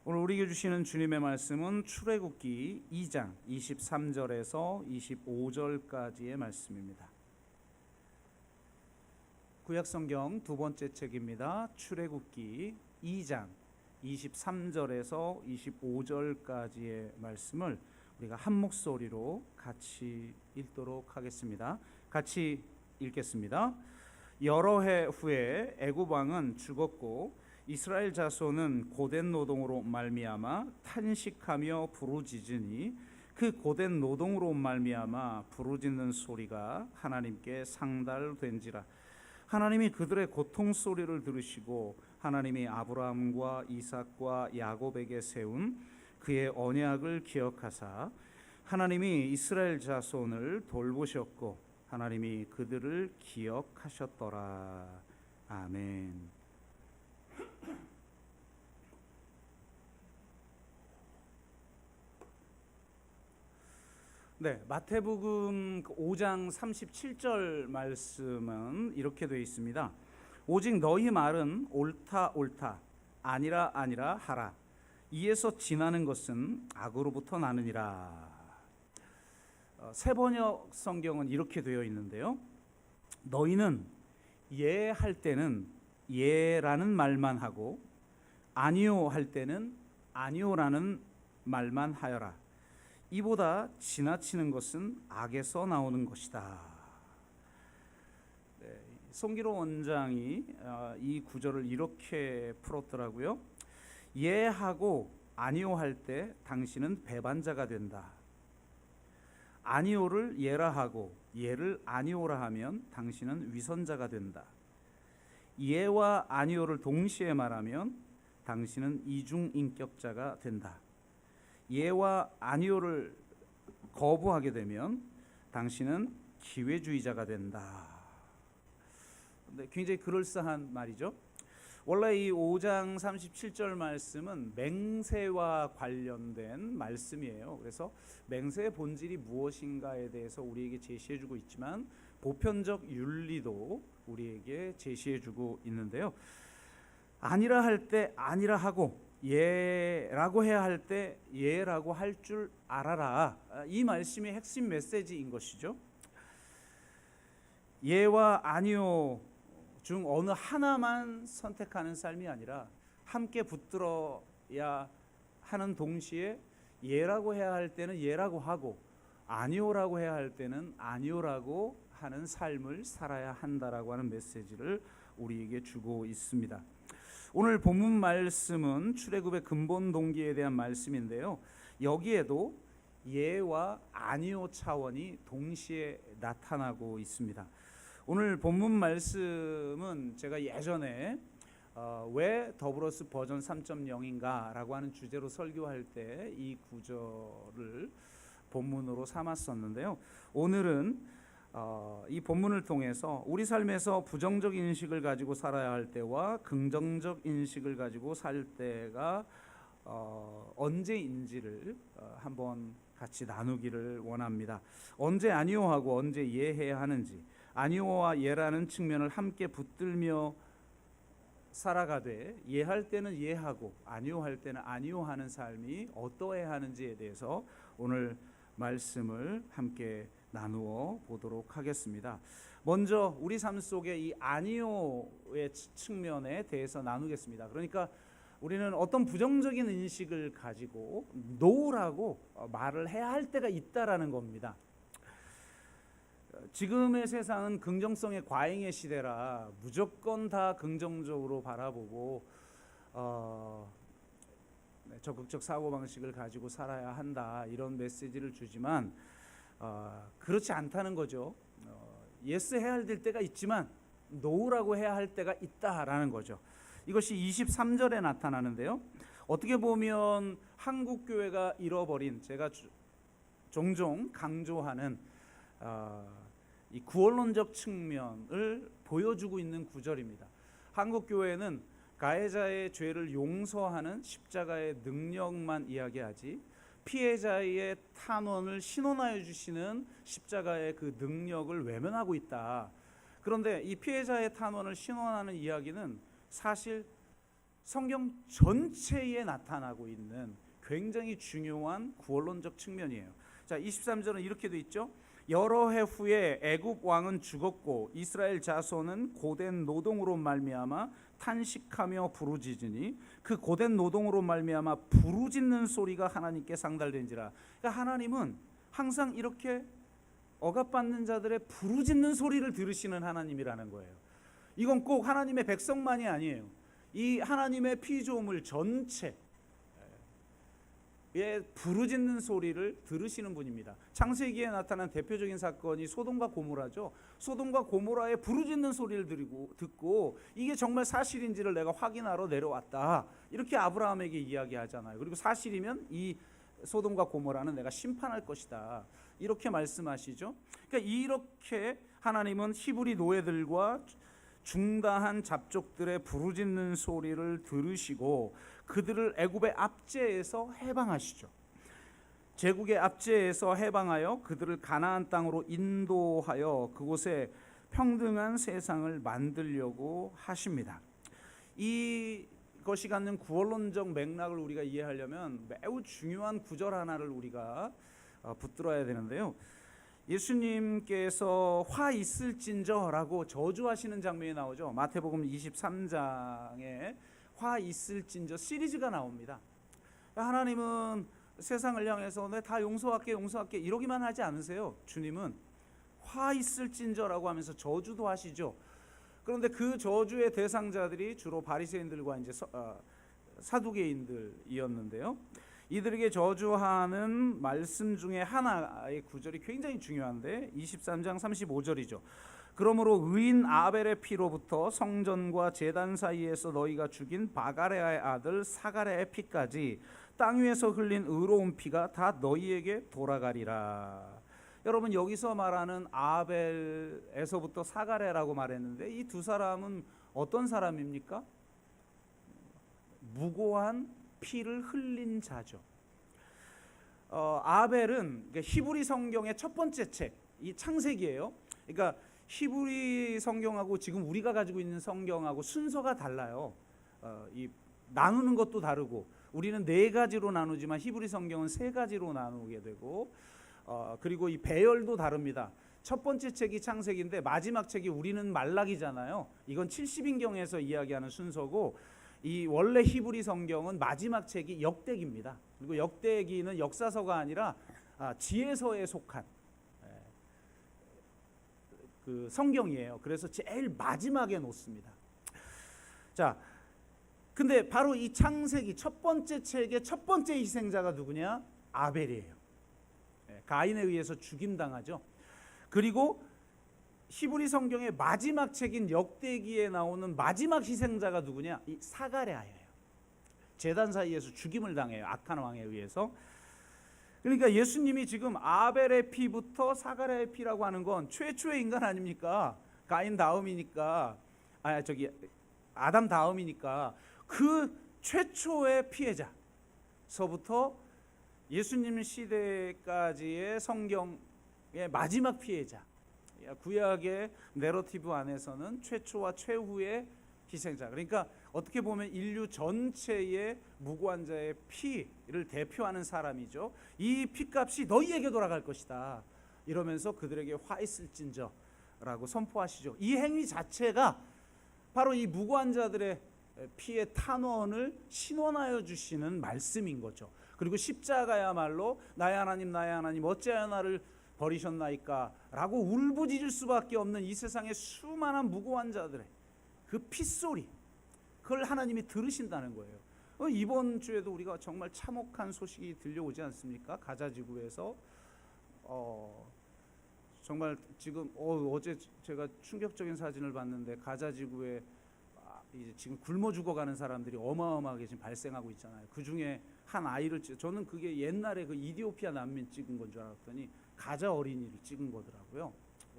오늘 우리에게 주시는 주님의 말씀은 출애굽기 2장 23절에서 25절까지의 말씀입니다. 구약성경 두 번째 책입니다. 출애굽기 2장 23절에서 25절까지의 말씀을 우리가 한 목소리로 같이 읽도록 하겠습니다. 같이 읽겠습니다. 여러 해 후에 애굽 왕은 죽었고 이스라엘 자손은 고된 노동으로 말미암아 탄식하며 부르짖으니 그 고된 노동으로 말미암아 부르짖는 소리가 하나님께 상달된지라. 하나님이 그들의 고통 소리를 들으시고 하나님이 아브라함과 이삭과 야곱에게 세운 그의 언약을 기억하사 하나님이 이스라엘 자손을 돌보셨고 하나님이 그들을 기억하셨더라. 아멘. 네, 마태복음 5장 37절 말씀은 이렇게 되어 있습니다. 오직 너희 말은 옳다 옳다 아니라 아니라 하라. 이에서 지나는 것은 악으로부터 나느니라. 새 번역 성경은 이렇게 되어 있는데요. 너희는 예 할 때는 예라는 말만 하고 아니요 할 때는 아니요라는 말만 하여라. 이보다 지나치는 것은 악에서 나오는 것이다. 네, 송기로 원장이 이 구절을 이렇게 풀었더라고요. 예하고 아니요 할 때 당신은 배반자가 된다. 아니요를 예라 하고 예를 아니요라 하면 당신은 위선자가 된다. 예와 아니요를 동시에 말하면 당신은 이중인격자가 된다. 예와 아니요를 거부하게 되면 당신은 기회주의자가 된다. 네, 굉장히 그럴싸한 말이죠. 원래 이 5장 37절 말씀은 맹세와 관련된 말씀이에요. 그래서 맹세의 본질이 무엇인가에 대해서 우리에게 제시해주고 있지만 보편적 윤리도 우리에게 제시해주고 있는데요. 아니라 할 때 아니라 하고 예라고 해야 할 때 예라고 할 줄 알아라. 이 말씀의 핵심 메시지인 것이죠. 예와 아니요 중 어느 하나만 선택하는 삶이 아니라 함께 붙들어야 하는 동시에 예라고 해야 할 때는 예라고 하고 아니요라고 해야 할 때는 아니요라고 하는 삶을 살아야 한다라고 하는 메시지를 우리에게 주고 있습니다. 오늘 본문 말씀은 출애굽의 근본 동기에 대한 말씀인데요. 여기에도 예와 아니요 차원이 동시에 나타나고 있습니다. 오늘 본문 말씀은 제가 예전에 왜 더블어스 버전 3.0인가 라고 하는 주제로 설교할 때 이 구절을 본문으로 삼았었는데요. 오늘은 이 본문을 통해서 우리 삶에서 부정적 인식을 가지고 살아야 할 때와 긍정적 인식을 가지고 살 때가 언제인지를 한번 같이 나누기를 원합니다. 언제 아니요하고 언제 예해야 하는지, 아니요와 예라는 측면을 함께 붙들며 살아가되 예할 때는 예하고 아니요 할 때는 아니요 하는 삶이 어떠해야 하는지에 대해서 오늘 말씀을 함께 나누어 보도록 하겠습니다. 먼저 우리 삶 속에 이 아니요의 측면에 대해서 나누겠습니다. 그러니까 우리는 어떤 부정적인 인식을 가지고 노라고 말을 해야 할 때가 있다라는 겁니다. 지금의 세상은 긍정성의 과잉의 시대라 무조건 다 긍정적으로 바라보고 적극적 사고방식을 가지고 살아야 한다 이런 메시지를 주지만 그렇지 않다는 거죠. 예스 해야 할 때가 있지만 노라고 해야 할 때가 있다라는 거죠. 이것이 23절에 나타나는데요. 어떻게 보면 한국 교회가 잃어버린, 제가 종종 강조하는 이 구원론적 측면을 보여주고 있는 구절입니다. 한국 교회는 가해자의 죄를 용서하는 십자가의 능력만 이야기하지 피해자의 탄원을 신원하여 주시는 십자가의 그 능력을 외면하고 있다. 그런데 이 피해자의 탄원을 신원하는 이야기는 사실 성경 전체에 나타나고 있는 굉장히 중요한 구원론적 측면이에요. 자, 23절은 이렇게 돼 있죠. 여러 해 후에 애굽 왕은 죽었고 이스라엘 자손은 고된 노동으로 말미암아 탄식하며 부르짖으니 그 고된 노동으로 말미암아 부르짖는 소리가 하나님께 상달된지라. 그러니까 하나님은 항상 이렇게 억압받는 자들의 부르짖는 소리를 들으시는 하나님이라는 거예요. 이건 꼭 하나님의 백성만이 아니에요. 이 하나님의 피조물 전체의 부르짖는 소리를 들으시는 분입니다. 창세기에 나타난 대표적인 사건이 소돔과 고모라죠. 소돔과 고모라의 부르짖는 소리를 듣고 이게 정말 사실인지를 내가 확인하러 내려왔다, 이렇게 아브라함에게 이야기하잖아요. 그리고 사실이면 이 소돔과 고모라는 내가 심판할 것이다, 이렇게 말씀하시죠. 그러니까 이렇게 하나님은 히브리 노예들과 중다한 잡족들의 부르짖는 소리를 들으시고 그들을 애굽의 압제에서 해방하시죠. 제국의 압제에서 해방하여 그들을 가나안 땅으로 인도하여 그곳에 평등한 세상을 만들려고 하십니다. 이것이 갖는 구원론적 맥락을 우리가 이해하려면 매우 중요한 구절 하나를 우리가 붙들어야 되는데요. 예수님께서 화 있을진저라고 저주하시는 장면이 나오죠. 마태복음 23장에 화 있을진저 시리즈가 나옵니다. 하나님은 세상을 향해서 내 다 용서할게 이러기만 하지 않으세요. 주님은 화 있을진저라고 하면서 저주도 하시죠. 그런데 그 저주의 대상자들이 주로 바리새인들과 이제 사두개인들이었는데요. 이들에게 저주하는 말씀 중에 하나의 구절이 굉장히 중요한데 23장 35절이죠. 그러므로 의인 아벨의 피로부터 성전과 제단 사이에서 너희가 죽인 바가레아의 아들 사가랴의 피까지 땅 위에서 흘린 의로운 피가 다 너희에게 돌아가리라. 여러분, 여기서 말하는 아벨에서부터 사가랴라고 말했는데 이 두 사람은 어떤 사람입니까? 무고한 피를 흘린 자죠. 아벨은 히브리 성경의 첫 번째 책, 이 창세기예요. 그러니까 히브리 성경하고 지금 우리가 가지고 있는 성경하고 순서가 달라요. 이 나누는 것도 다르고, 우리는 네 가지로 나누지만 히브리 성경은 세 가지로 나누게 되고, 그리고 이 배열도 다릅니다. 첫 번째 책이 창세기인데 마지막 책이 우리는 말라기잖아요. 이건 70인경에서 이야기하는 순서고, 이 원래 히브리 성경은 마지막 책이 역대기입니다. 그리고 역대기는 역사서가 아니라 지혜서에 속한 그 성경이에요. 그래서 제일 마지막에 놓습니다. 자, 근데 바로 이 창세기 첫 번째 책의 첫 번째 희생자가 누구냐? 아벨이에요. 가인에 의해서 죽임당하죠. 그리고 히브리 성경의 마지막 책인 역대기에 나오는 마지막 희생자가 누구냐? 이 사가랴예요. 제단 사이에서 죽임을 당해요. 악한 왕에 의해서. 그러니까 예수님이 지금 아벨의 피부터 사가랴의 피라고 하는 건 최초의 인간 아닙니까? 가인 다음이니까, 아담 다음이니까 그 최초의 피해자서부터 예수님 시대까지의 성경의 마지막 피해자, 구약의 내러티브 안에서는 최초와 최후의 희생자, 그러니까 어떻게 보면 인류 전체의 무고한 자의 피를 대표하는 사람이죠. 이 피값이 너희에게 돌아갈 것이다, 이러면서 그들에게 화 있을진저라고 선포하시죠. 이 행위 자체가 바로 이 무고한 자들의 피의 탄원을 신원하여 주시는 말씀인 거죠. 그리고 십자가야말로 나의 하나님 어찌하여 나를 버리셨나이까 라고 울부짖을 수밖에 없는 이 세상의 수많은 무고한 자들의 그 핏소리, 그걸 하나님이 들으신다는 거예요. 이번 주에도 우리가 정말 참혹한 소식이 들려오지 않습니까? 가자 지구에서 정말 지금 어제 제가 충격적인 사진을 봤는데 가자 지구에 이제 지금 굶어 죽어가는 사람들이 어마어마하게 지금 발생하고 있잖아요. 그 중에 한 아이를 저는 그게 옛날에 그 이디오피아 난민 찍은 건 줄 알았더니 가자 어린이를 찍은 거더라고요.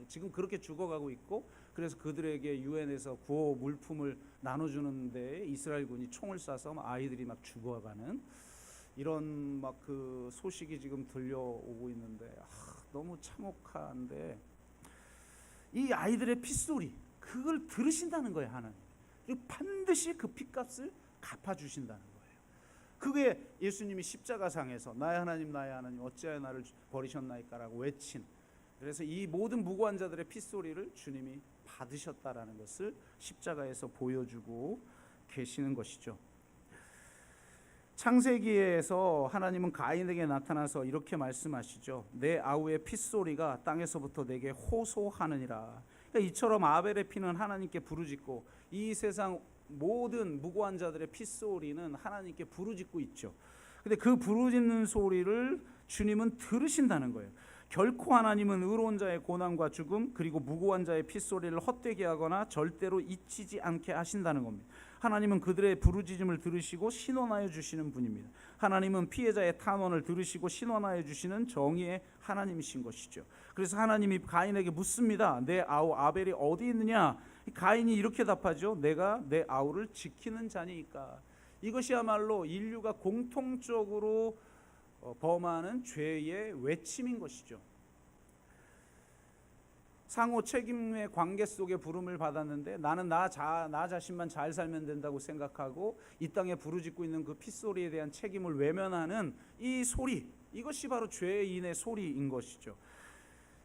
지금 그렇게 죽어가고 있고, 그래서 그들에게 유엔에서 구호 물품을 나눠주는데 이스라엘군이 총을 쏴서 아이들이 막 죽어가는 이런 막 그 소식이 지금 들려오고 있는데 너무 참혹한데, 이 아이들의 핏소리, 그걸 들으신다는 거예요, 하나님. 그리고 반드시 그 핏값을 갚아주신다는 거예요. 그게 예수님이 십자가상에서 나의 하나님 나의 하나님 어찌하여 나를 버리셨나이까라고 외친, 그래서 이 모든 무고한 자들의 핏소리를 주님이 받으셨다라는 것을 십자가에서 보여주고 계시는 것이죠. 창세기에서 하나님은 가인에게 나타나서 이렇게 말씀하시죠. 내 아우의 핏소리가 땅에서부터 내게 호소하느니라. 그러니까 이처럼 아벨의 피는 하나님께 부르짖고 이 세상 모든 무고한 자들의 핏소리는 하나님께 부르짖고 있죠. 근데 그 부르짖는 소리를 주님은 들으신다는 거예요. 결코 하나님은 의로운 자의 고난과 죽음 그리고 무고한 자의 핏소리를 헛되게 하거나 절대로 잊히지 않게 하신다는 겁니다. 하나님은 그들의 부르짖음을 들으시고 신원하여 주시는 분입니다. 하나님은 피해자의 탄원을 들으시고 신원하여 주시는 정의의 하나님이신 것이죠. 그래서 하나님이 가인에게 묻습니다. 내 아우 아벨이 어디 있느냐? 가인이 이렇게 답하죠. 내가 내 아우를 지키는 자니까. 이것이야말로 인류가 공통적으로 범하는 죄의 외침인 것이죠. 상호 책임의 관계 속에 부름을 받았는데 나는 나 자신만 잘 살면 된다고 생각하고 이 땅에 부르짖고 있는 그 핏소리에 대한 책임을 외면하는 이 소리, 이것이 바로 죄인의 소리인 것이죠.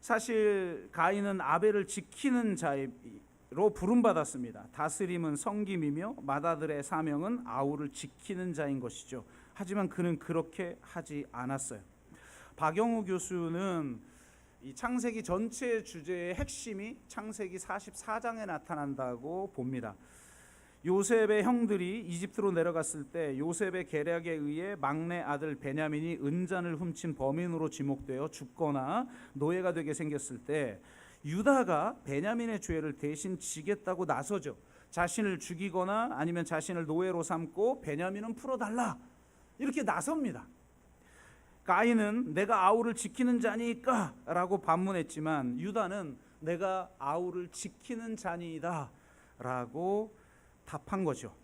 사실 가인은 아벨을 지키는 자로 부름받았습니다. 다스림은 섬김이며 맏아들의 사명은 아우를 지키는 자인 것이죠. 하지만 그는 그렇게 하지 않았어요. 박영우 교수는 이 창세기 전체 주제의 핵심이 창세기 44장에 나타난다고 봅니다. 요셉의 형들이 이집트로 내려갔을 때 요셉의 계략에 의해 막내 아들 베냐민이 은잔을 훔친 범인으로 지목되어 죽거나 노예가 되게 생겼을 때 유다가 베냐민의 죄를 대신 지겠다고 나서죠. 자신을 죽이거나 아니면 자신을 노예로 삼고 베냐민은 풀어달라 이렇게 나섭니다. 가인은 내가 아우를 지키는 자니까 라고 반문했지만 유다는 내가 아우를 지키는 자니이다 라고 답한 거죠.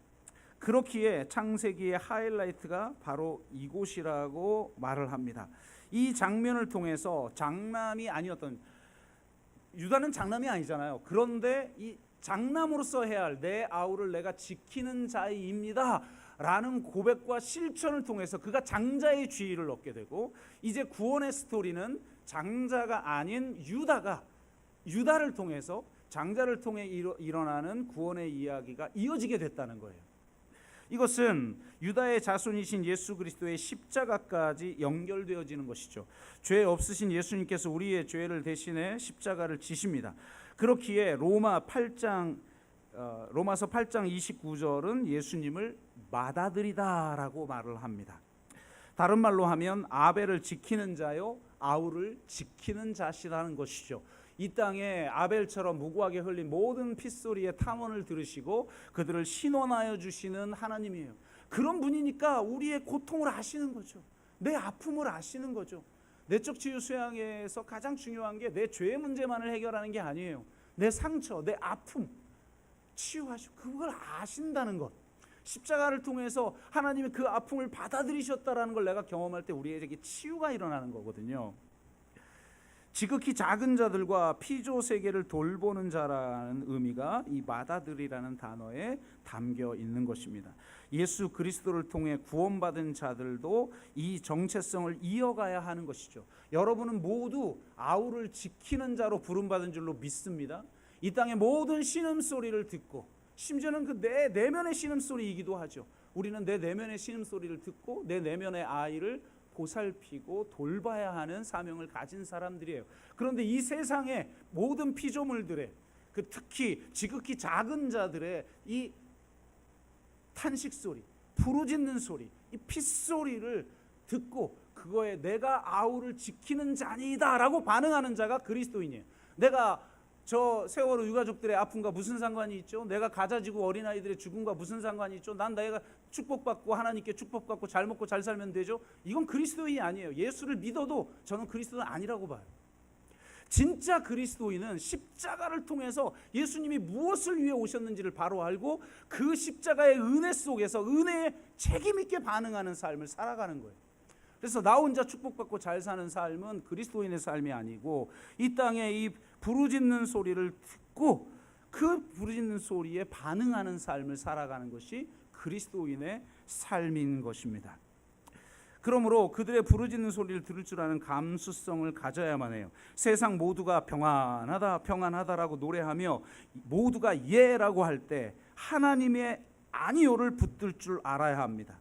그렇기에 창세기의 하이라이트가 바로 이곳이라고 말을 합니다. 이 장면을 통해서 장남이 아니었던, 유다는 장남이 아니잖아요. 그런데 이 장남으로서 해야 할 내 아우를 내가 지키는 자입니다 라는 고백과 실천을 통해서 그가 장자의 지위를 얻게 되고, 이제 구원의 스토리는 장자가 아닌 유다를 통해서 장자를 통해 일어나는 구원의 이야기가 이어지게 됐다는 거예요. 이것은 유다의 자손이신 예수 그리스도의 십자가까지 연결되어지는 것이죠. 죄 없으신 예수님께서 우리의 죄를 대신해 십자가를 지십니다. 그렇기에 로마서 8장 29절은 예수님을 맏아들이다라고 말을 합니다. 다른 말로 하면 아벨을 지키는 자요 아우를 지키는 자시라는 것이죠. 이 땅에 아벨처럼 무고하게 흘린 모든 핏소리의 탐언을 들으시고 그들을 신원하여 주시는 하나님이에요. 그런 분이니까 우리의 고통을 아시는 거죠. 내 아픔을 아시는 거죠. 내적 치유 수양에서 가장 중요한 게 내 죄의 문제만을 해결하는 게 아니에요. 내 상처, 내 아픔 치유하시고 그걸 아신다는 것. 십자가를 통해서 하나님이 그 아픔을 받아들이셨다라는 걸 내가 경험할 때 우리에게 치유가 일어나는 거거든요. 지극히 작은 자들과 피조 세계를 돌보는 자라는 의미가 이 맏아들이라는 단어에 담겨 있는 것입니다. 예수 그리스도를 통해 구원받은 자들도 이 정체성을 이어가야 하는 것이죠. 여러분은 모두 아우를 지키는 자로 부름받은 줄로 믿습니다. 이 땅의 모든 신음소리를 듣고, 심지어는 그 내 내면의 신음소리이기도 하죠. 우리는 내 내면의 신음소리를 듣고 내 내면의 아이를 보살피고 돌봐야 하는 사명을 가진 사람들이에요. 그런데 이 세상의 모든 피조물들의 특히 지극히 작은 자들의 이 탄식 소리, 부르짖는 소리, 이 핏소리를 듣고 그거에 내가 아우를 지키는 자니다라고 반응하는 자가 그리스도인이에요. 내가 저 세월호 유가족들의 아픔과 무슨 상관이 있죠? 내가 가자지구 어린아이들의 죽음과 무슨 상관이 있죠? 난 내가 축복받고 하나님께 축복받고 잘 먹고 잘 살면 되죠? 이건 그리스도인이 아니에요. 예수를 믿어도 저는 그리스도는 아니라고 봐요. 진짜 그리스도인은 십자가를 통해서 예수님이 무엇을 위해 오셨는지를 바로 알고 그 십자가의 은혜 속에서 은혜에 책임 있게 반응하는 삶을 살아가는 거예요. 그래서 나 혼자 축복받고 잘 사는 삶은 그리스도인의 삶이 아니고 이 땅에 이 부르짖는 소리를 듣고 그 부르짖는 소리에 반응하는 삶을 살아가는 것이 그리스도인의 삶인 것입니다. 그러므로 그들의 부르짖는 소리를 들을 줄 아는 감수성을 가져야만 해요. 세상 모두가 평안하다 평안하다라고 노래하며 모두가 예라고 할 때 하나님의 아니요를 붙들 줄 알아야 합니다.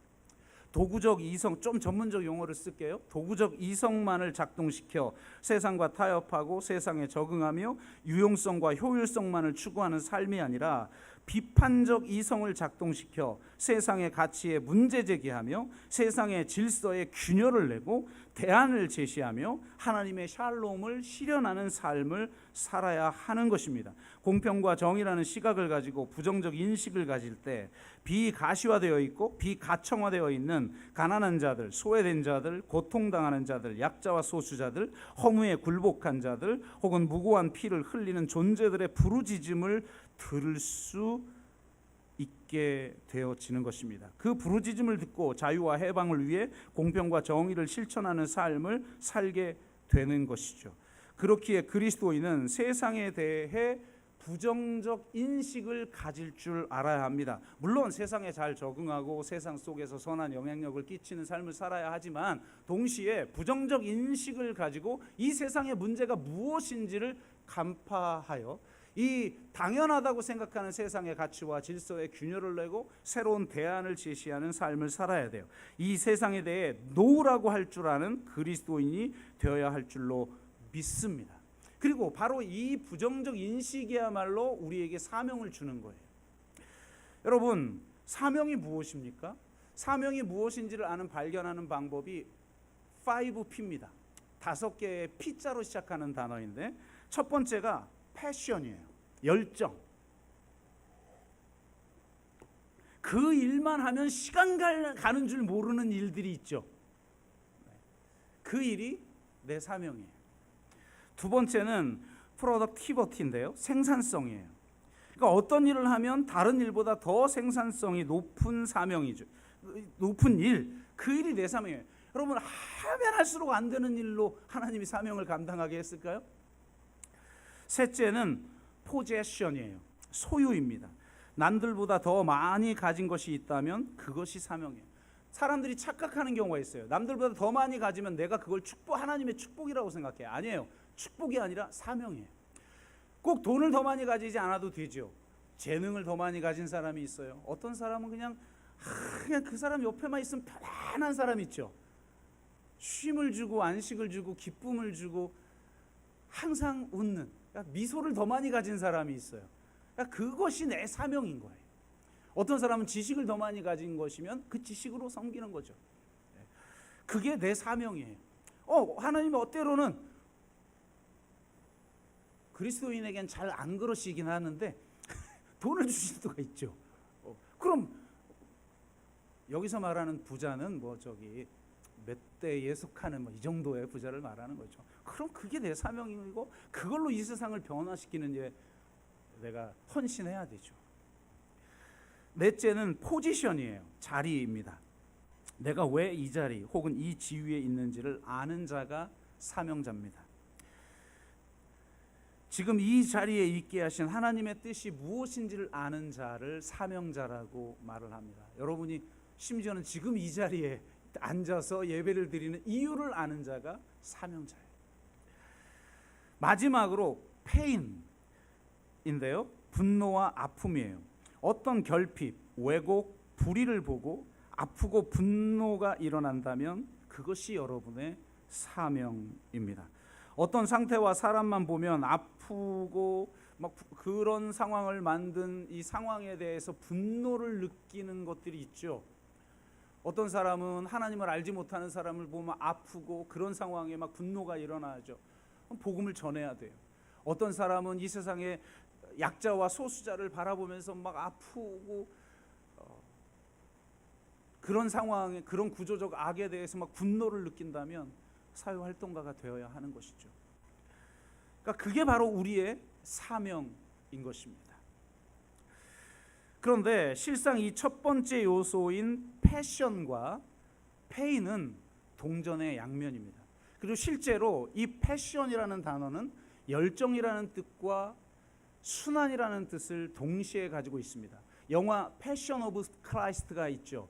도구적 이성, 좀 전문적 용어를 쓸게요. 도구적 이성만을 작동시켜 세상과 타협하고 세상에 적응하며 유용성과 효율성만을 추구하는 삶이 아니라 비판적 이성을 작동시켜 세상의 가치에 문제 제기하며 세상의 질서에 균열을 내고 대안을 제시하며 하나님의 샬롬을 실현하는 삶을 살아야 하는 것입니다. 공평과 정의라는 시각을 가지고 부정적 인식을 가질 때 비가시화되어 있고 비가청화되어 있는 가난한 자들, 소외된 자들, 고통당하는 자들, 약자와 소수자들, 허무에 굴복한 자들 혹은 무고한 피를 흘리는 존재들의 부르짖음을 들을 수 있게 되어지는 것입니다. 그 부르짖음을 듣고 자유와 해방을 위해 공평과 정의를 실천하는 삶을 살게 되는 것이죠. 그렇기에 그리스도인은 세상에 대해 부정적 인식을 가질 줄 알아야 합니다. 물론 세상에 잘 적응하고 세상 속에서 선한 영향력을 끼치는 삶을 살아야 하지만 동시에 부정적 인식을 가지고 이 세상의 문제가 무엇인지를 간파하여 이 당연하다고 생각하는 세상의 가치와 질서에 균열을 내고 새로운 대안을 제시하는 삶을 살아야 돼요. 이 세상에 대해 노라고 할 줄 아는 그리스도인이 되어야 할 줄로 믿습니다. 그리고 바로 이 부정적 인식이야말로 우리에게 사명을 주는 거예요. 여러분, 사명이 무엇입니까? 사명이 무엇인지를 발견하는 방법이 5P입니다. 5개의 P자로 시작하는 단어인데 첫 번째가 패션이에요. 열정. 그 일만 하면 시간 가는 줄 모르는 일들이 있죠. 그 일이 내 사명이에요. 두 번째는 프로덕티비티인데요. 생산성이에요. 그러니까 어떤 일을 하면 다른 일보다 더 생산성이 높은 사명이죠. 높은 일, 그 일이 내 사명이에요. 여러분, 하면 할수록 안 되는 일로 하나님이 사명을 감당하게 했을까요? 셋째는 포제션이에요. 소유입니다. 남들보다 더 많이 가진 것이 있다면 그것이 사명이에요. 사람들이 착각하는 경우가 있어요. 남들보다 더 많이 가지면 내가 그걸 하나님의 축복이라고 생각해요. 아니에요. 축복이 아니라 사명이에요. 꼭 돈을 더 많이 가지지 않아도 되죠. 재능을 더 많이 가진 사람이 있어요. 어떤 사람은 그냥 그 사람 옆에만 있으면 편안한 사람 있죠. 쉼을 주고 안식을 주고 기쁨을 주고 항상 웃는, 미소를 더 많이 가진 사람이 있어요. 그것이 내 사명인 거예요. 어떤 사람은 지식을 더 많이 가진 것이면 그 지식으로 섬기는 거죠. 그게 내 사명이에요. 하나님은 때로는 그리스도인에겐 잘 안 그러시긴 하는데 돈을 주실 수가 있죠. 그럼 여기서 말하는 부자는 몇 대에 속하는 이 정도의 부자를 말하는 거죠. 그럼 그게 내 사명이고 그걸로 이 세상을 변화시키는 일에 내가 헌신해야 되죠. 넷째는 포지션이에요. 자리입니다. 내가 왜 이 자리 혹은 이 지위에 있는지를 아는 자가 사명자입니다. 지금 이 자리에 있게 하신 하나님의 뜻이 무엇인지를 아는 자를 사명자라고 말을 합니다. 여러분이 심지어는 지금 이 자리에 앉아서 예배를 드리는 이유를 아는 자가 사명자예요. 마지막으로 페인인데요. 분노와 아픔이에요. 어떤 결핍, 왜곡, 불의를 보고 아프고 분노가 일어난다면 그것이 여러분의 사명입니다. 어떤 상태와 사람만 보면 아프고 그런 상황을 만든 이 상황에 대해서 분노를 느끼는 것들이 있죠. 어떤 사람은 하나님을 알지 못하는 사람을 보면 아프고 그런 상황에 분노가 일어나죠. 복음을 전해야 돼요. 어떤 사람은 이 세상에 약자와 소수자를 바라보면서 아프고 그런 상황에 그런 구조적 악에 대해서 분노를 느낀다면 사회활동가가 되어야 하는 것이죠. 그러니까 그게 바로 우리의 사명인 것입니다. 그런데 실상 이 첫 번째 요소인 패션과 페인은 동전의 양면입니다. 그리고 실제로 이 패션이라는 단어는 열정이라는 뜻과 순환이라는 뜻을 동시에 가지고 있습니다. 영화 패션 오브 크라이스트가 있죠.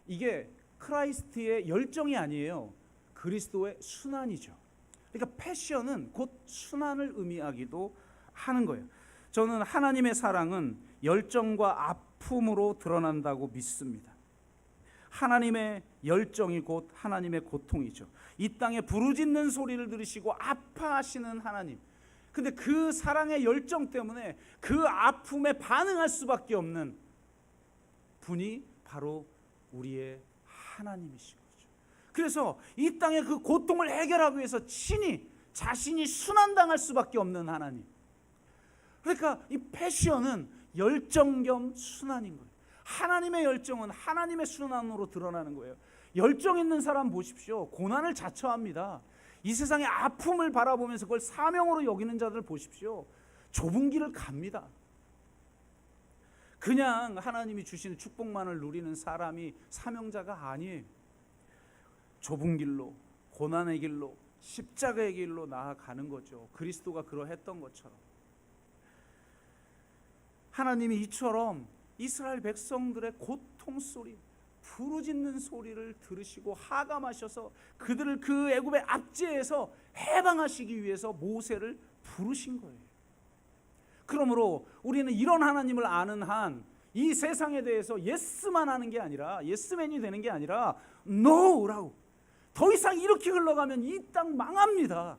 이게 크라이스트의 열정이 아니에요. 그리스도의 순환이죠. 그러니까 패션은 곧 순환을 의미하기도 하는 거예요. 저는 하나님의 사랑은 열정과 아픔으로 드러난다고 믿습니다. 하나님의 열정이 곧 하나님의 고통이죠. 이 땅에 부르짖는 소리를 들으시고 아파하시는 하나님. 근데 그 사랑의 열정 때문에 그 아픔에 반응할 수밖에 없는 분이 바로 우리의 하나님이신 거죠. 그래서 이 땅의 그 고통을 해결하기 위해서 친히 자신이 순환당할 수밖에 없는 하나님. 그러니까 이 패션은 열정 겸 순환인 거예요. 하나님의 열정은 하나님의 순환으로 드러나는 거예요. 열정 있는 사람 보십시오. 고난을 자처합니다. 이 세상의 아픔을 바라보면서 그걸 사명으로 여기는 자들 보십시오. 좁은 길을 갑니다. 그냥 하나님이 주시는 축복만을 누리는 사람이 사명자가 아니에요. 좁은 길로, 고난의 길로, 십자가의 길로 나아가는 거죠. 그리스도가 그러했던 것처럼. 하나님이 이처럼 이스라엘 백성들의 고통 소리, 부르짖는 소리를 들으시고 하감하셔서 그들을 그 애굽의 압제에서 해방하시기 위해서 모세를 부르신 거예요. 그러므로 우리는 이런 하나님을 아는 한 이 세상에 대해서 예스만 하는 게 아니라, 예스맨이 되는 게 아니라 노라고. 더 이상 이렇게 흘러가면 이 땅 망합니다.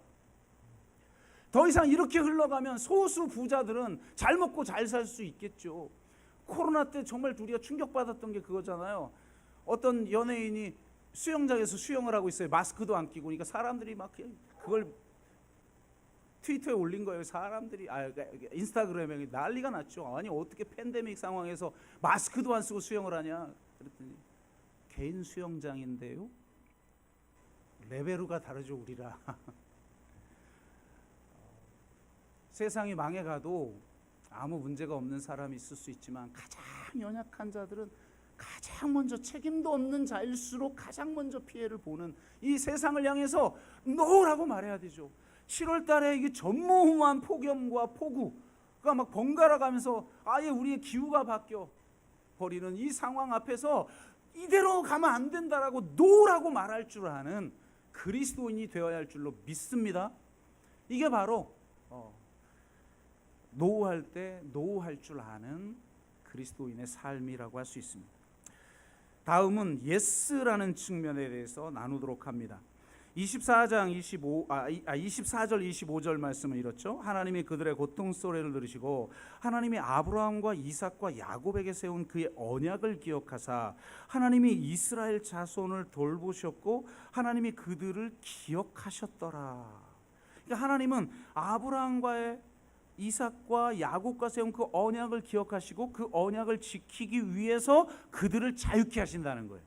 더 이상 이렇게 흘러가면 소수 부자들은 잘 먹고 잘 살 수 있겠죠. 코로나 때 정말 우리가 충격받았던 게 그거잖아요. 어떤 연예인이 수영장에서 수영을 하고 있어요. 마스크도 안 끼고. 그러니까 사람들이 막 그걸 트위터에 올린 거예요. 사람들이 인스타그램에 난리가 났죠. 아니 어떻게 팬데믹 상황에서 마스크도 안 쓰고 수영을 하냐. 그랬더니 개인 수영장인데요. 레벨가 다르죠 우리랑. 세상이 망해가도 아무 문제가 없는 사람이 있을 수 있지만 가장 연약한 자들은 가장 먼저 책임도 없는 자일수록 가장 먼저 피해를 보는 이 세상을 향해서 노라고 말해야 되죠. 7월 달에 이게 전무후무한 폭염과 폭우가 막 번갈아 가면서 아예 우리의 기후가 바뀌어 버리는 이 상황 앞에서 이대로 가면 안 된다라고 노라고 말할 줄 아는 그리스도인이 되어야 할 줄로 믿습니다. 이게 바로 노할 때 노할 줄 아는 그리스도인의 삶이라고 할 수 있습니다. 다음은 예스라는 측면에 대해서 나누도록 합니다. 24절 25절 말씀은 이렇죠. 하나님이 그들의 고통 소리를 들으시고 하나님이 아브라함과 이삭과 야곱에게 세운 그의 언약을 기억하사 하나님이 이스라엘 자손을 돌보셨고 하나님이 그들을 기억하셨더라. 그러니까 하나님은 아브라함과의 이삭과 야곱과 세운 그 언약을 기억하시고 그 언약을 지키기 위해서 그들을 자유케 하신다는 거예요.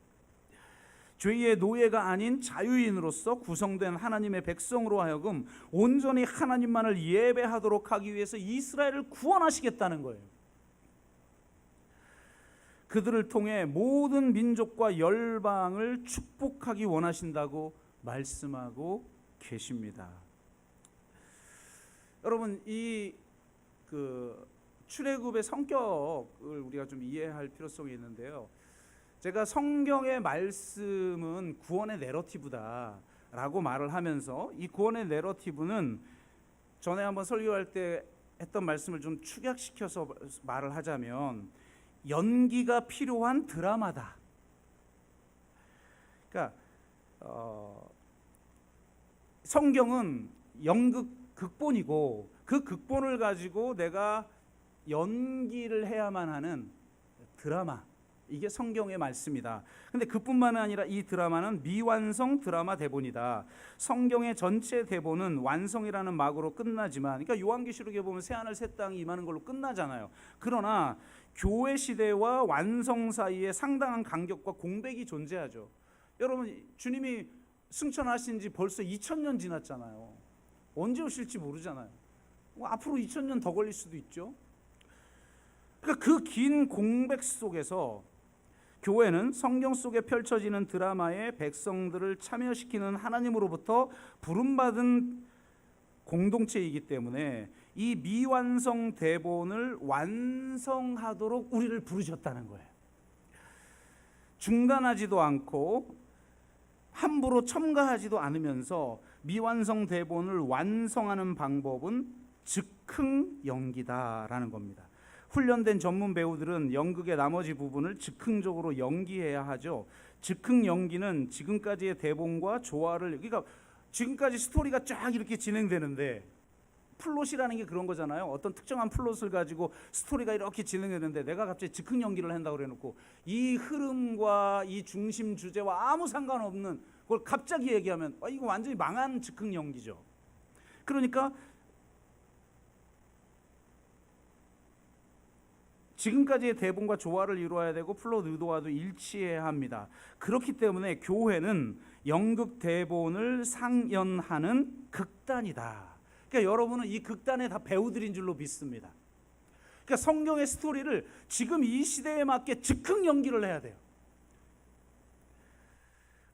죄의 노예가 아닌 자유인으로서 구성된 하나님의 백성으로 하여금 온전히 하나님만을 예배하도록 하기 위해서 이스라엘을 구원하시겠다는 거예요. 그들을 통해 모든 민족과 열방을 축복하기 원하신다고 말씀하고 계십니다. 여러분, 이 출애굽의 성격을 우리가 좀 이해할 필요성이 있는데요. 제가 성경의 말씀은 구원의 내러티브다라고 말을 하면서 이 구원의 내러티브는 전에 한번 설교할 때 했던 말씀을 좀 축약시켜서 말을 하자면 연기가 필요한 드라마다. 그러니까 성경은 극본이고 그 극본을 가지고 내가 연기를 해야만 하는 드라마, 이게 성경의 말씀이다. 근데 그뿐만 아니라 이 드라마는 미완성 드라마 대본이다. 성경의 전체 대본은 완성이라는 막으로 끝나지만, 그러니까 요한계시록에 보면 새하늘 새 땅이 임하는 걸로 끝나잖아요. 그러나 교회 시대와 완성 사이에 상당한 간격과 공백이 존재하죠. 여러분, 주님이 승천하신 지 벌써 2000년 지났잖아요. 언제 오실지 모르잖아요. 앞으로 2000년 더 걸릴 수도 있죠. 그러니까 그 긴 공백 속에서 교회는 성경 속에 펼쳐지는 드라마에 백성들을 참여시키는 하나님으로부터 부름받은 공동체이기 때문에 이 미완성 대본을 완성하도록 우리를 부르셨다는 거예요. 중단하지도 않고 함부로 첨가하지도 않으면서 미완성 대본을 완성하는 방법은 즉흥 연기다라는 겁니다. 훈련된 전문 배우들은 연극의 나머지 부분을 즉흥적으로 연기해야 하죠. 즉흥 연기는 지금까지의 대본과 조화를, 그러니까 지금까지 스토리가 쫙 이렇게 진행되는데, 플롯이라는 게 그런 거잖아요. 어떤 특정한 플롯을 가지고 스토리가 이렇게 진행되는데 내가 갑자기 즉흥 연기를 한다고 그래놓고 이 흐름과 이 중심 주제와 아무 상관없는 그걸 갑자기 얘기하면 이거 완전히 망한 즉흥 연기죠. 그러니까 지금까지의 대본과 조화를 이루어야 되고 플롯 의도와도 일치해야 합니다. 그렇기 때문에 교회는 연극 대본을 상연하는 극단이다. 그러니까 여러분은 이 극단의 다 배우들인 줄로 믿습니다. 그러니까 성경의 스토리를 지금 이 시대에 맞게 즉흥 연기를 해야 돼요.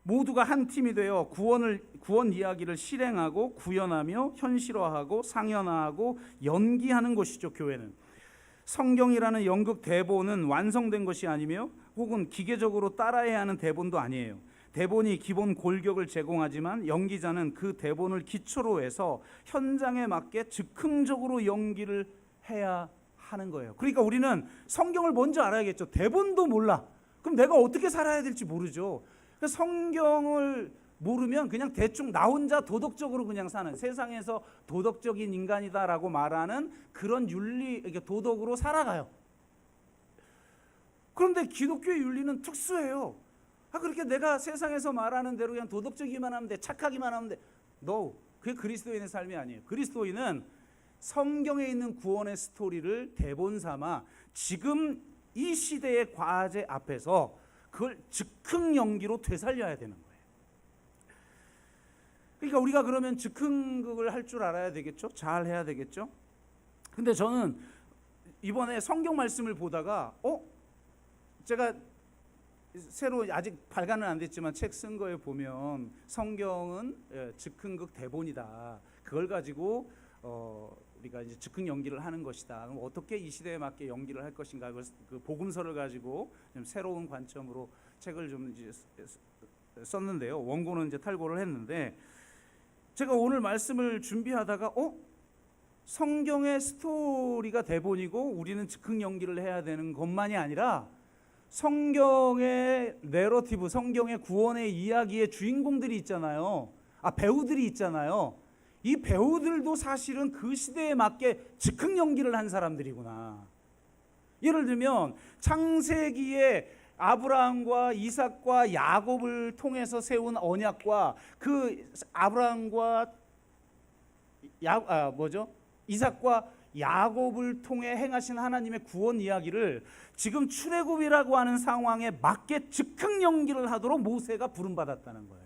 모두가 한 팀이 되어 구원 이야기를 실행하고 구현하며 현실화하고 상연화하고 연기하는 것이죠. 교회는 성경이라는 연극 대본은 완성된 것이 아니며 혹은 기계적으로 따라해야 하는 대본도 아니에요. 대본이 기본 골격을 제공하지만 연기자는 그 대본을 기초로 해서 현장에 맞게 즉흥적으로 연기를 해야 하는 거예요. 그러니까 우리는 성경을 먼저 알아야겠죠. 대본도 몰라. 그럼 내가 어떻게 살아야 될지 모르죠. 그래서 성경을 모르면 그냥 대충 나 혼자 도덕적으로 그냥 사는, 세상에서 도덕적인 인간이다라고 말하는 그런 윤리, 도덕으로 살아가요. 그런데 기독교의 윤리는 특수해요. 그렇게 내가 세상에서 말하는 대로 그냥 도덕적이기만 하면 돼, 착하기만 하면 돼. No, 그게 그리스도인의 삶이 아니에요. 그리스도인은 성경에 있는 구원의 스토리를 대본 삼아 지금 이 시대의 과제 앞에서 그걸 즉흥 연기로 되살려야 되는 거예요. 그러니까 우리가 그러면 즉흥극을 할 줄 알아야 되겠죠? 잘 해야 되겠죠? 근데 저는 이번에 성경 말씀을 보다가 제가 새로 아직 발간은 안 됐지만 책 쓴 거에 보면 성경은 즉흥극 대본이다. 그걸 가지고 우리가 이제 즉흥 연기를 하는 것이다. 그럼 어떻게 이 시대에 맞게 연기를 할 것인가? 그 복음서를 가지고 좀 새로운 관점으로 책을 좀 이제 썼는데요. 원고는 이제 탈고를 했는데 제가 오늘 말씀을 준비하다가 성경의 스토리가 대본이고 우리는 즉흥 연기를 해야 되는 것만이 아니라 성경의 내러티브, 성경의 구원의 이야기의 주인공들이 있잖아요. 배우들이 있잖아요. 이 배우들도 사실은 그 시대에 맞게 즉흥 연기를 한 사람들이구나. 예를 들면 창세기에 아브라함과 이삭과 야곱을 통해서 세운 언약과 그 아브라함과 이삭과 야곱을 통해 행하신 하나님의 구원 이야기를 지금 출애굽이라고 하는 상황에 맞게 즉흥 연기를 하도록 모세가 부름받았다는 거예요.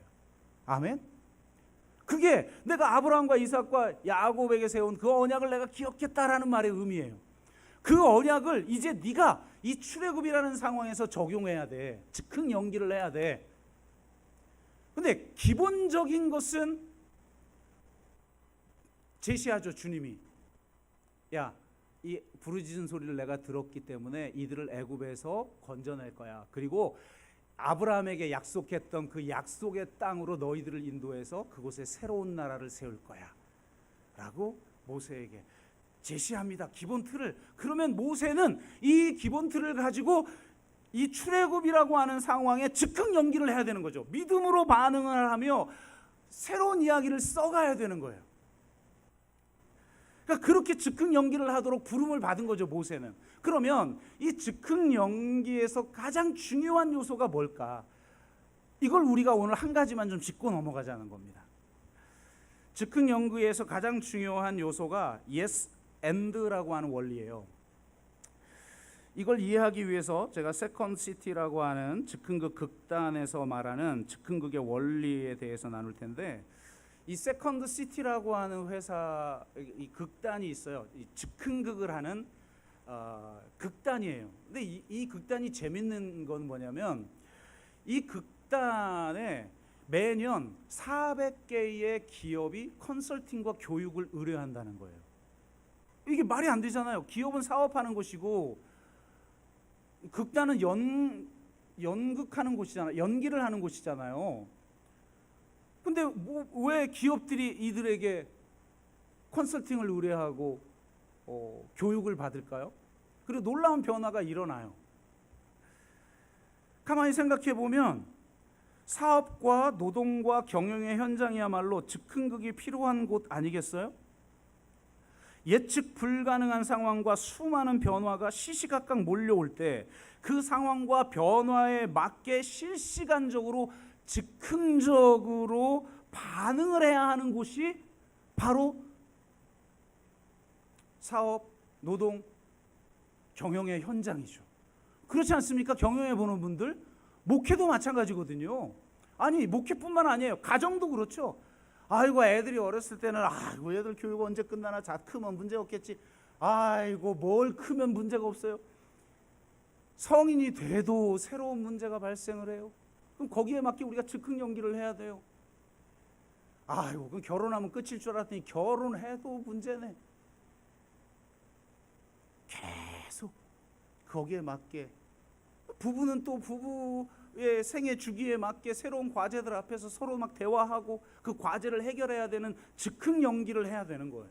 아멘? 그게 내가 아브라함과 이삭과 야곱에게 세운 그 언약을 내가 기억했다라는 말의 의미예요. 그 언약을 이제 네가 이 출애굽이라는 상황에서 적용해야 돼. 즉흥 연기를 해야 돼. 근데 기본적인 것은 제시하죠. 주님이. 이 부르짖은 소리를 내가 들었기 때문에 이들을 애굽에서 건져낼 거야. 그리고 아브라함에게 약속했던 그 약속의 땅으로 너희들을 인도해서 그곳에 새로운 나라를 세울 거야 라고 모세에게 제시합니다. 기본 틀을. 그러면 모세는 이 기본 틀을 가지고 이 출애굽이라고 하는 상황에 즉흥 연기를 해야 되는 거죠. 믿음으로 반응을 하며 새로운 이야기를 써가야 되는 거예요. 그러니까 그렇게 즉흥 연기를 하도록 부름을 받은 거죠, 모세는. 그러면 이 즉흥 연기에서 가장 중요한 요소가 뭘까? 이걸 우리가 오늘 한 가지만 좀 짚고 넘어가자는 겁니다. 즉흥 연기에서 가장 중요한 요소가 yes and라고 하는 원리예요. 이걸 이해하기 위해서 제가 세컨드 시티라고 하는 즉흥극 극단에서 말하는 즉흥극의 원리에 대해서 나눌 텐데, 이 세컨드 시티라고 하는 회사, 이 극단이 있어요. 이 즉흥극을 하는 극단이에요. 근데 이 극단이 재밌는 건 뭐냐면 이 극단에 매년 400개의 기업이 컨설팅과 교육을 의뢰한다는 거예요. 이게 말이 안 되잖아요. 기업은 사업하는 곳이고 극단은 연극하는 곳이잖아요. 연기를 하는 곳이잖아요. 근데 왜 기업들이 이들에게 컨설팅을 의뢰하고 교육을 받을까요? 그리고 놀라운 변화가 일어나요. 가만히 생각해 보면 사업과 노동과 경영의 현장이야말로 즉흥극이 필요한 곳 아니겠어요? 예측 불가능한 상황과 수많은 변화가 시시각각 몰려올 때 그 상황과 변화에 맞게 실시간적으로 즉흥적으로 반응을 해야 하는 곳이 바로 사업, 노동, 경영의 현장이죠. 그렇지 않습니까? 경영해 보는 분들, 목회도 마찬가지거든요. 아니, 목회뿐만 아니에요. 가정도 그렇죠. 아이고, 애들이 어렸을 때는 아이고, 애들 교육 언제 끝나나, 자 크면 문제 없겠지. 아이고, 뭘 크면 문제가 없어요. 성인이 돼도 새로운 문제가 발생을 해요. 그럼 거기에 맞게 우리가 즉흥 연기를 해야 돼요. 아이고, 그럼 결혼하면 끝일 줄 알았더니 결혼해도 문제네. 계속 거기에 맞게, 부부는 또 부부의 생애 주기에 맞게 새로운 과제들 앞에서 서로 막 대화하고 그 과제를 해결해야 되는 즉흥 연기를 해야 되는 거예요.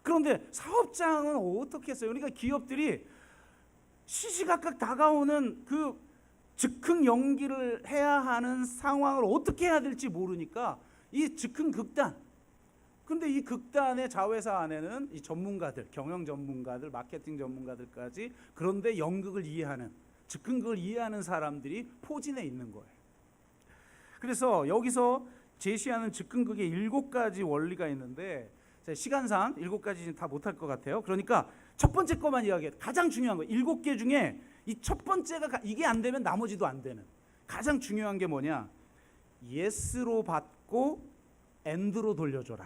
그런데 사업장은 어떻게 했어요? 그러니까 기업들이 시시각각 다가오는 그 즉흥 연기를 해야 하는 상황을 어떻게 해야 될지 모르니까 이 즉흥 극단, 근데 이 극단의 자회사 안에는 이 전문가들, 경영 전문가들, 마케팅 전문가들까지, 그런데 연극을 이해하는, 즉흥극을 이해하는 사람들이 포진해 있는 거예요. 그래서 여기서 제시하는 즉흥극의 7가지 원리가 있는데 시간상 7가지는 다 못할 것 같아요. 그러니까 첫 번째 것만 이야기해요. 가장 중요한 거, 7개 중에 이 첫 번째가, 이게 안 되면 나머지도 안 되는, 가장 중요한 게 뭐냐, 예스로 받고 엔드로 돌려줘라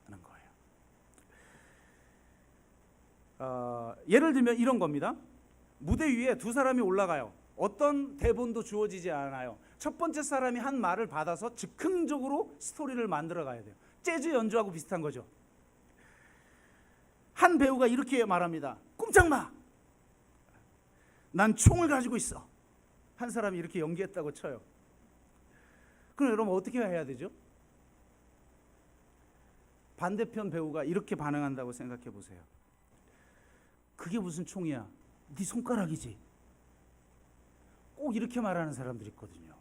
하는 거예요. 예를 들면 이런 겁니다. 무대 위에 두 사람이 올라가요. 어떤 대본도 주어지지 않아요. 첫 번째 사람이 한 말을 받아서 즉흥적으로 스토리를 만들어 가야 돼요. 재즈 연주하고 비슷한 거죠. 한 배우가 이렇게 말합니다. 꼼짝마! 난 총을 가지고 있어. 한 사람이 이렇게 연기했다고 쳐요. 그럼 여러분 어떻게 해야 되죠? 반대편 배우가 이렇게 반응한다고 생각해 보세요. 그게 무슨 총이야? 네 손가락이지. 꼭 이렇게 말하는 사람들이 있거든요.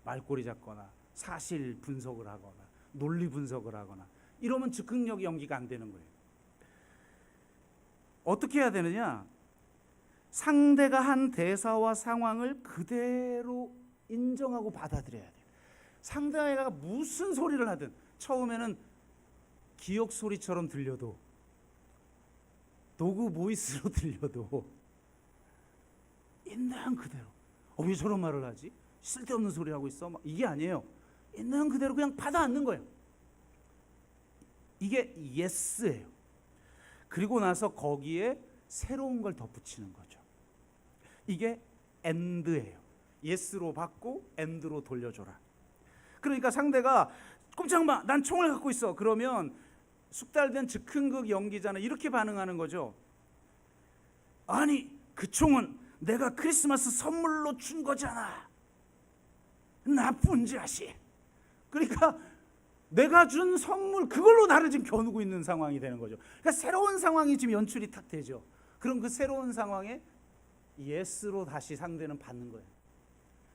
말꼬리 잡거나 사실 분석을 하거나 논리 분석을 하거나, 이러면 즉흥력 연기가 안 되는 거예요. 어떻게 해야 되느냐? 상대가 한 대사와 상황을 그대로 인정하고 받아들여야 돼요. 상대가 무슨 소리를 하든, 처음에는 기억 소리처럼 들려도, 도구 보이스로 들려도 있는 그대로, 왜 저런 말을 하지? 쓸데없는 소리 하고 있어? 이게 아니에요. 있는 그대로 그냥 받아 앉는 거예요. 이게 예스예요. 그리고 나서 거기에 새로운 걸 덧붙이는 거죠. 이게 엔드예요. 예스로 받고 엔드로 돌려줘라. 그러니까 상대가 꼼짝마, 난 총을 갖고 있어. 그러면 숙달된 즉흥극 연기자는 이렇게 반응하는 거죠. 아니, 그 총은 내가 크리스마스 선물로 준 거잖아. 나쁜 자식. 그러니까 내가 준 선물, 그걸로 나를 지금 겨누고 있는 상황이 되는 거죠. 그러니까 새로운 상황이 지금 연출이 탁 되죠. 그럼 그 새로운 상황에 예스로 다시 상대는 받는 거예요.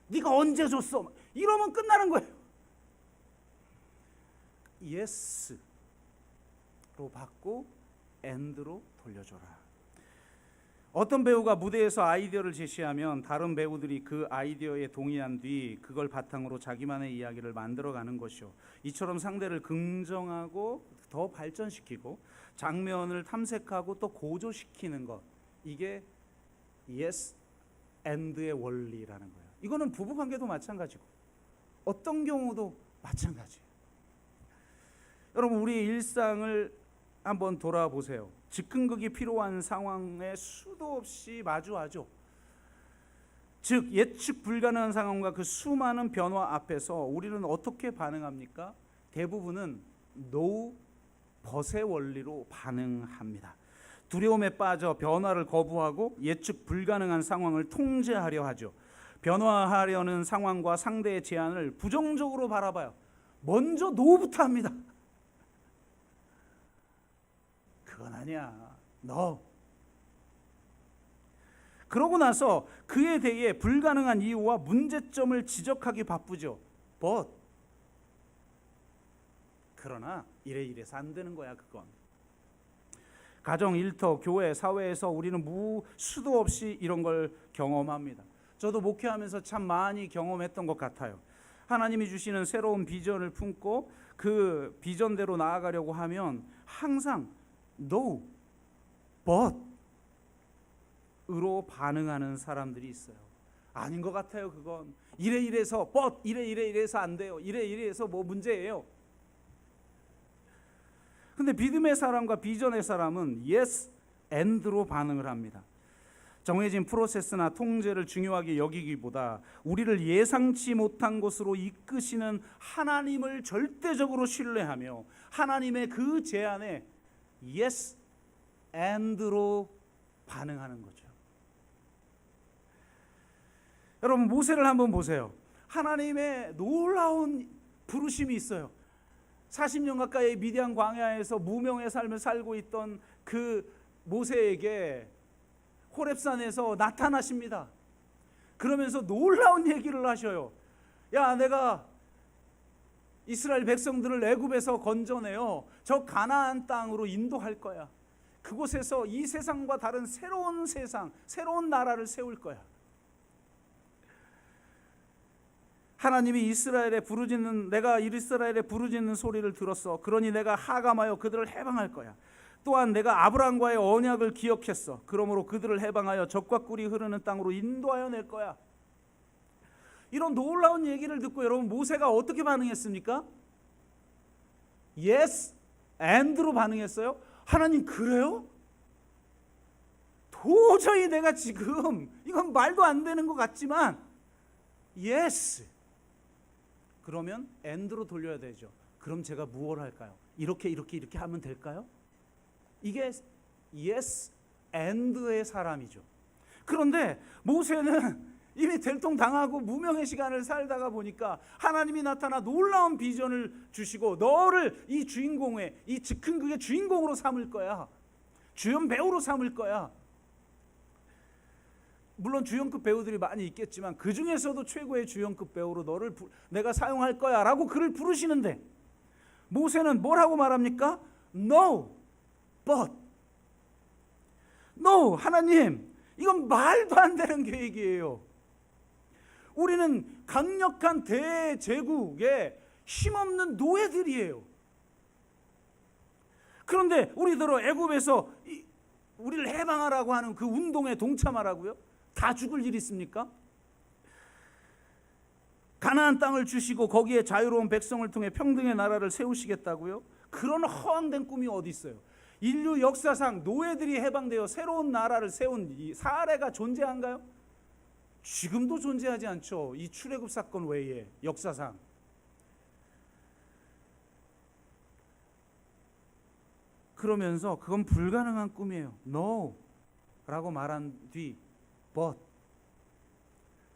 네가 언제 줬어? 이러면 끝나는 거예요. 예스로 받고 엔드로 돌려줘라. 어떤 배우가 무대에서 아이디어를 제시하면 다른 배우들이 그 아이디어에 동의한 뒤 그걸 바탕으로 자기만의 이야기를 만들어가는 것이요. 이처럼 상대를 긍정하고 더 발전시키고 장면을 탐색하고 또 고조시키는 것, 이게 yes and의 원리라는 거예요. 이거는 부부관계도 마찬가지고 어떤 경우도 마찬가지예요. 여러분, 우리 일상을 한번 돌아보세요. 즉흥극이 필요한 상황에 수도 없이 마주하죠. 즉 예측 불가능한 상황과 그 수많은 변화 앞에서 우리는 어떻게 반응합니까? 대부분은 no 벗의 원리로 반응합니다. 두려움에 빠져 변화를 거부하고 예측 불가능한 상황을 통제하려 하죠. 변화하려는 상황과 상대의 제안을 부정적으로 바라봐요. 먼저 노부터 합니다. 그건 아니야. 너. 그러고 나서 그에 대해 불가능한 이유와 문제점을 지적하기 바쁘죠. But. 그러나 이래서 안 되는 거야, 그건. 가정, 일터, 교회, 사회에서 우리는 수도 없이 이런 걸 경험합니다. 저도 목회하면서 참 많이 경험했던 것 같아요. 하나님이 주시는 새로운 비전을 품고 그 비전대로 나아가려고 하면 항상 no, but 으로 반응하는 사람들이 있어요. 아닌 것 같아요, 그건. 이래서 but 이래서 안 돼요. 이래서 뭐 문제예요. 근데 믿음의 사람과 비전의 사람은 yes and로 반응을 합니다. 정해진 프로세스나 통제를 중요하게 여기기보다 우리를 예상치 못한 곳으로 이끄시는 하나님을 절대적으로 신뢰하며 하나님의 그 제안에 yes and로 반응하는 거죠. 여러분, 모세를 한번 보세요. 하나님의 놀라운 부르심이 있어요. 40년 가까이 미디안 광야에서 무명의 삶을 살고 있던 그 모세에게 호렙산에서 나타나십니다. 그러면서 놀라운 얘기를 하셔요. 야, 내가 이스라엘 백성들을 애굽에서 건져내어 저 가나안 땅으로 인도할 거야. 그곳에서 이 세상과 다른 새로운 세상, 새로운 나라를 세울 거야. 하나님이 내가 이스라엘의 부르짖는 소리를 들었어. 그러니 내가 하감하여 그들을 해방할 거야. 또한 내가 아브라함과의 언약을 기억했어. 그러므로 그들을 해방하여 젖과 꿀이 흐르는 땅으로 인도하여 낼 거야. 이런 놀라운 얘기를 듣고 여러분, 모세가 어떻게 반응했습니까? Yes and로 반응했어요. 하나님, 그래요? 도저히 내가 지금 이건 말도 안 되는 것 같지만 yes. 그러면 and로 돌려야 되죠. 그럼 제가 무엇을 할까요? 이렇게 하면 될까요? 이게 yes and의 사람이죠. 그런데 모세는 이미 될통당하고 무명의 시간을 살다가 보니까 하나님이 나타나 놀라운 비전을 주시고 너를 이 주인공의, 이 즉흥극의 주인공으로 삼을 거야. 주연 배우로 삼을 거야. 물론 주연급 배우들이 많이 있겠지만 그 중에서도 최고의 주연급 배우로 너를 내가 사용할 거야 라고 그를 부르시는데 모세는 뭐라고 말합니까? No, but. No, 하나님, 이건 말도 안 되는 계획이에요. 우리는 강력한 대제국의 힘없는 노예들이에요. 그런데 우리들은 애굽에서 우리를 해방하라고 하는 그 운동에 동참하라고요? 다 죽을 일 있습니까? 가나안 땅을 주시고 거기에 자유로운 백성을 통해 평등의 나라를 세우시겠다고요? 그런 허황된 꿈이 어디 있어요? 인류 역사상 노예들이 해방되어 새로운 나라를 세운 이 사례가 존재한가요? 지금도 존재하지 않죠. 이 출애굽 사건 외에 역사상. 그러면서 그건 불가능한 꿈이에요. No 라고 말한 뒤 but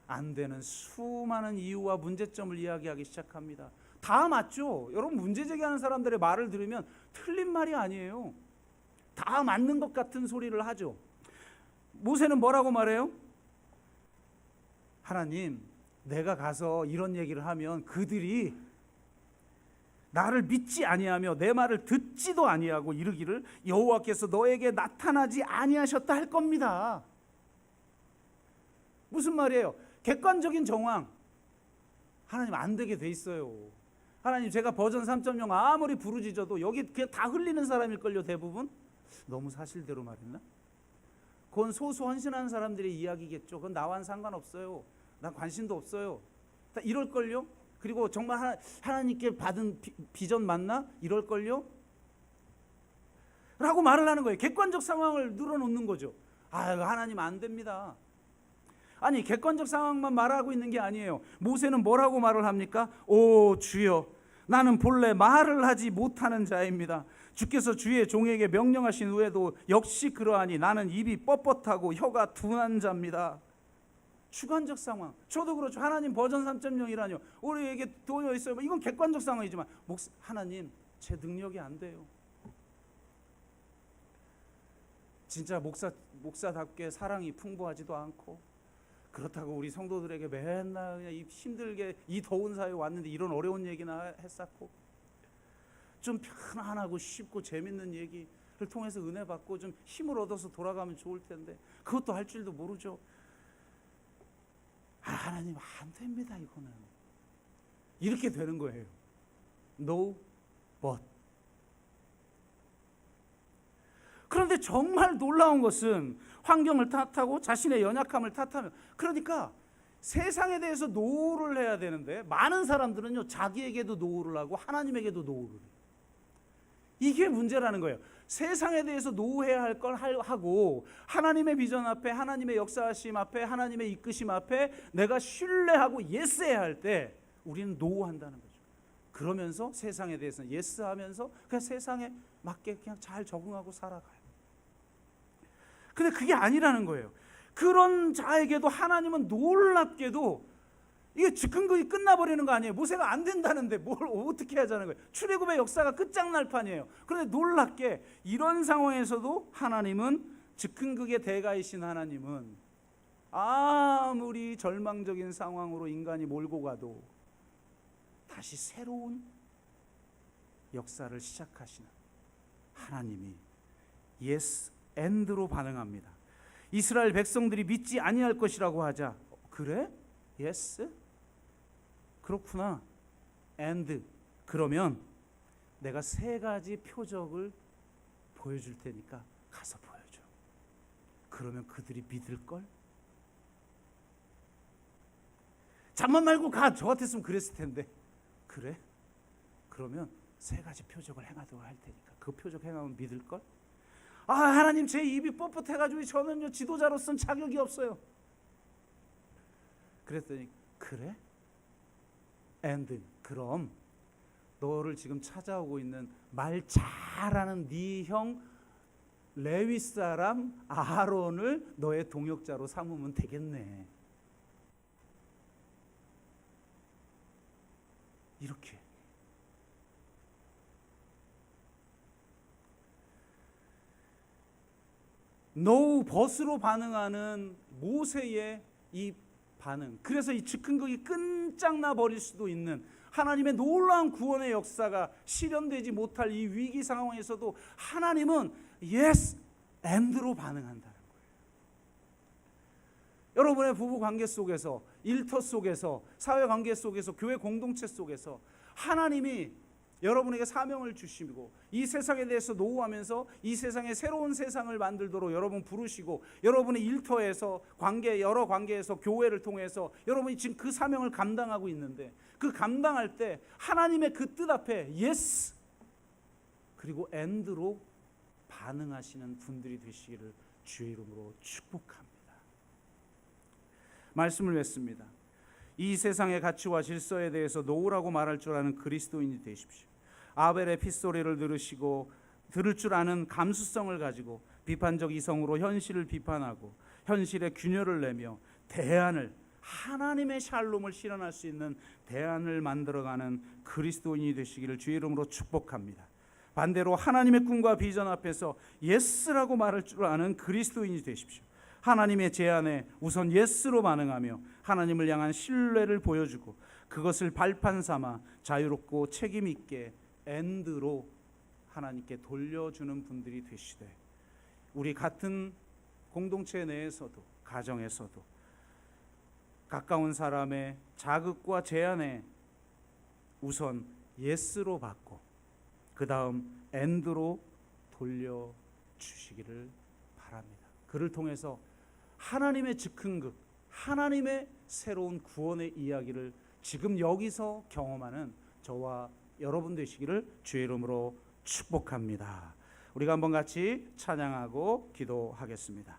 안 되는 수많은 이유와 문제점을 이야기하기 시작합니다. 다 맞죠? 여러분, 문제 제기하는 사람들의 말을 들으면 틀린 말이 아니에요. 다 맞는 것 같은 소리를 하죠. 모세는 뭐라고 말해요? 하나님, 내가 가서 이런 얘기를 하면 그들이 나를 믿지 아니하며 내 말을 듣지도 아니하고 이르기를 여호와께서 너에게 나타나지 아니하셨다 할 겁니다. 무슨 말이에요? 객관적인 정황. 하나님, 안 되게 돼 있어요. 하나님, 제가 버전 3.0 아무리 부르짖어도 여기 그냥 다 흘리는 사람일걸요, 대부분? 너무 사실대로 말했나? 그건 소수 헌신하는 사람들의 이야기겠죠. 그건 나와는 상관없어요. 난 관심도 없어요. 다 이럴걸요? 그리고 정말 하나님께 받은 비전 맞나? 이럴걸요? 라고 말을 하는 거예요. 객관적 상황을 늘어놓는 거죠. 하나님 안 됩니다. 아니, 객관적 상황만 말하고 있는 게 아니에요. 모세는 뭐라고 말을 합니까? 오 주여, 나는 본래 말을 하지 못하는 자입니다. 주께서 주의 종에게 명령하신 후에도 역시 그러하니 나는 입이 뻣뻣하고 혀가 둔한 자입니다. 주관적 상황. 저도 그렇죠. 하나님 버전 3.0이라뇨. 우리에게 도여 있어요. 이건 객관적 상황이지만 하나님 제 능력이 안 돼요. 진짜 목사답게 사랑이 풍부하지도 않고, 그렇다고 우리 성도들에게 맨날 그냥 힘들게 이 더운 사회에 왔는데 이런 어려운 얘기나 했었고, 좀 편안하고 쉽고 재밌는 얘기를 통해서 은혜 받고 좀 힘을 얻어서 돌아가면 좋을 텐데 그것도 할 줄도 모르죠. 하나님 안 됩니다. 이거는 이렇게 되는 거예요. No but. 그런데 정말 놀라운 것은 환경을 탓하고 자신의 연약함을 탓하며, 그러니까 세상에 대해서 노를 해야 되는데 많은 사람들은요 자기에게도 노를 하고 하나님에게도 노를 해요. 이게 문제라는 거예요. 세상에 대해서 노해야 할 걸 하고 하나님의 비전 앞에, 하나님의 역사하심 앞에, 하나님의 이끄심 앞에 내가 신뢰하고 예스해야 할 때 우리는 노한다는 거죠. 그러면서 세상에 대해서는 예스하면서 그냥 세상에 맞게 그냥 잘 적응하고 살아가요. 근데 그게 아니라는 거예요. 그런 자에게도 하나님은 놀랍게도 이게 즉흥극이 끝나버리는 거 아니에요. 모세가 안 된다는데 뭘 어떻게 하자는 거예요. 출애굽의 역사가 끝장날 판이에요. 그런데 놀랍게 이런 상황에서도 하나님은, 즉흥극의 대가이신 하나님은 아무리 절망적인 상황으로 인간이 몰고 가도 다시 새로운 역사를 시작하시는 하나님이 yes and로 반응합니다. 이스라엘 백성들이 믿지 아니할 것이라고 하자, 그래? yes? 그렇구나. and. 그러면 내가 세 가지 표적을 보여줄 테니까 가서 보여줘. 그러면 그들이 믿을걸? 잠만 말고 가. 저 같았으면 그랬을 텐데. 그래? 그러면 세 가지 표적을 행하도록 할 테니까 그 표적 행하면 믿을걸? 하나님 제 입이 뻣뻣해가지고 저는요 지도자로서는 자격이 없어요. 그랬더니 그래? and. 그럼 너를 지금 찾아오고 있는 말 잘하는 네 형 레위 사람 아론을 너의 동역자로 삼으면 되겠네. 이렇게. no but으로 반응하는 모세의 이 반응. 그래서 이 즉흥극이 끝장나 버릴 수도 있는 하나님의 놀라운 구원의 역사가 실현되지 못할 이 위기 상황에서도 하나님은 yes and로 반응한다는 거예요. 여러분의 부부 관계 속에서, 일터 속에서, 사회 관계 속에서, 교회 공동체 속에서 하나님이 여러분에게 사명을 주시고 이 세상에 대해서 노하면서 이 세상에 새로운 세상을 만들도록 여러분 부르시고, 여러분의 일터에서 여러 관계에서 교회를 통해서 여러분이 지금 그 사명을 감당하고 있는데, 그 감당할 때 하나님의 그 뜻 앞에 yes 그리고 and로 반응하시는 분들이 되시기를 주의 이름으로 축복합니다. 말씀을 맺습니다. 이 세상의 가치와 질서에 대해서 노라고 말할 줄 아는 그리스도인이 되십시오. 아벨의 핏소리를 들을 줄 아는 감수성을 가지고 비판적 이성으로 현실을 비판하고 현실에 균열을 내며 대안을, 하나님의 샬롬을 실현할 수 있는 대안을 만들어가는 그리스도인이 되시기를 주의 이름으로 축복합니다. 반대로 하나님의 꿈과 비전 앞에서 예스라고 말할 줄 아는 그리스도인이 되십시오. 하나님의 제안에 우선 예스로 반응하며 하나님을 향한 신뢰를 보여주고 그것을 발판 삼아 자유롭고 책임 있게 and로 하나님께 돌려주는 분들이 되시되, 우리 같은 공동체 내에서도 가정에서도 가까운 사람의 자극과 제안에 우선 예스로 받고 그 다음 and로 돌려주시기를 바랍니다. 그를 통해서 하나님의 즉흥극, 하나님의 새로운 구원의 이야기를 지금 여기서 경험하는 저와 여러분 되시기를 주의 이름으로 축복합니다. 우리가 한번 같이 찬양하고 기도하겠습니다.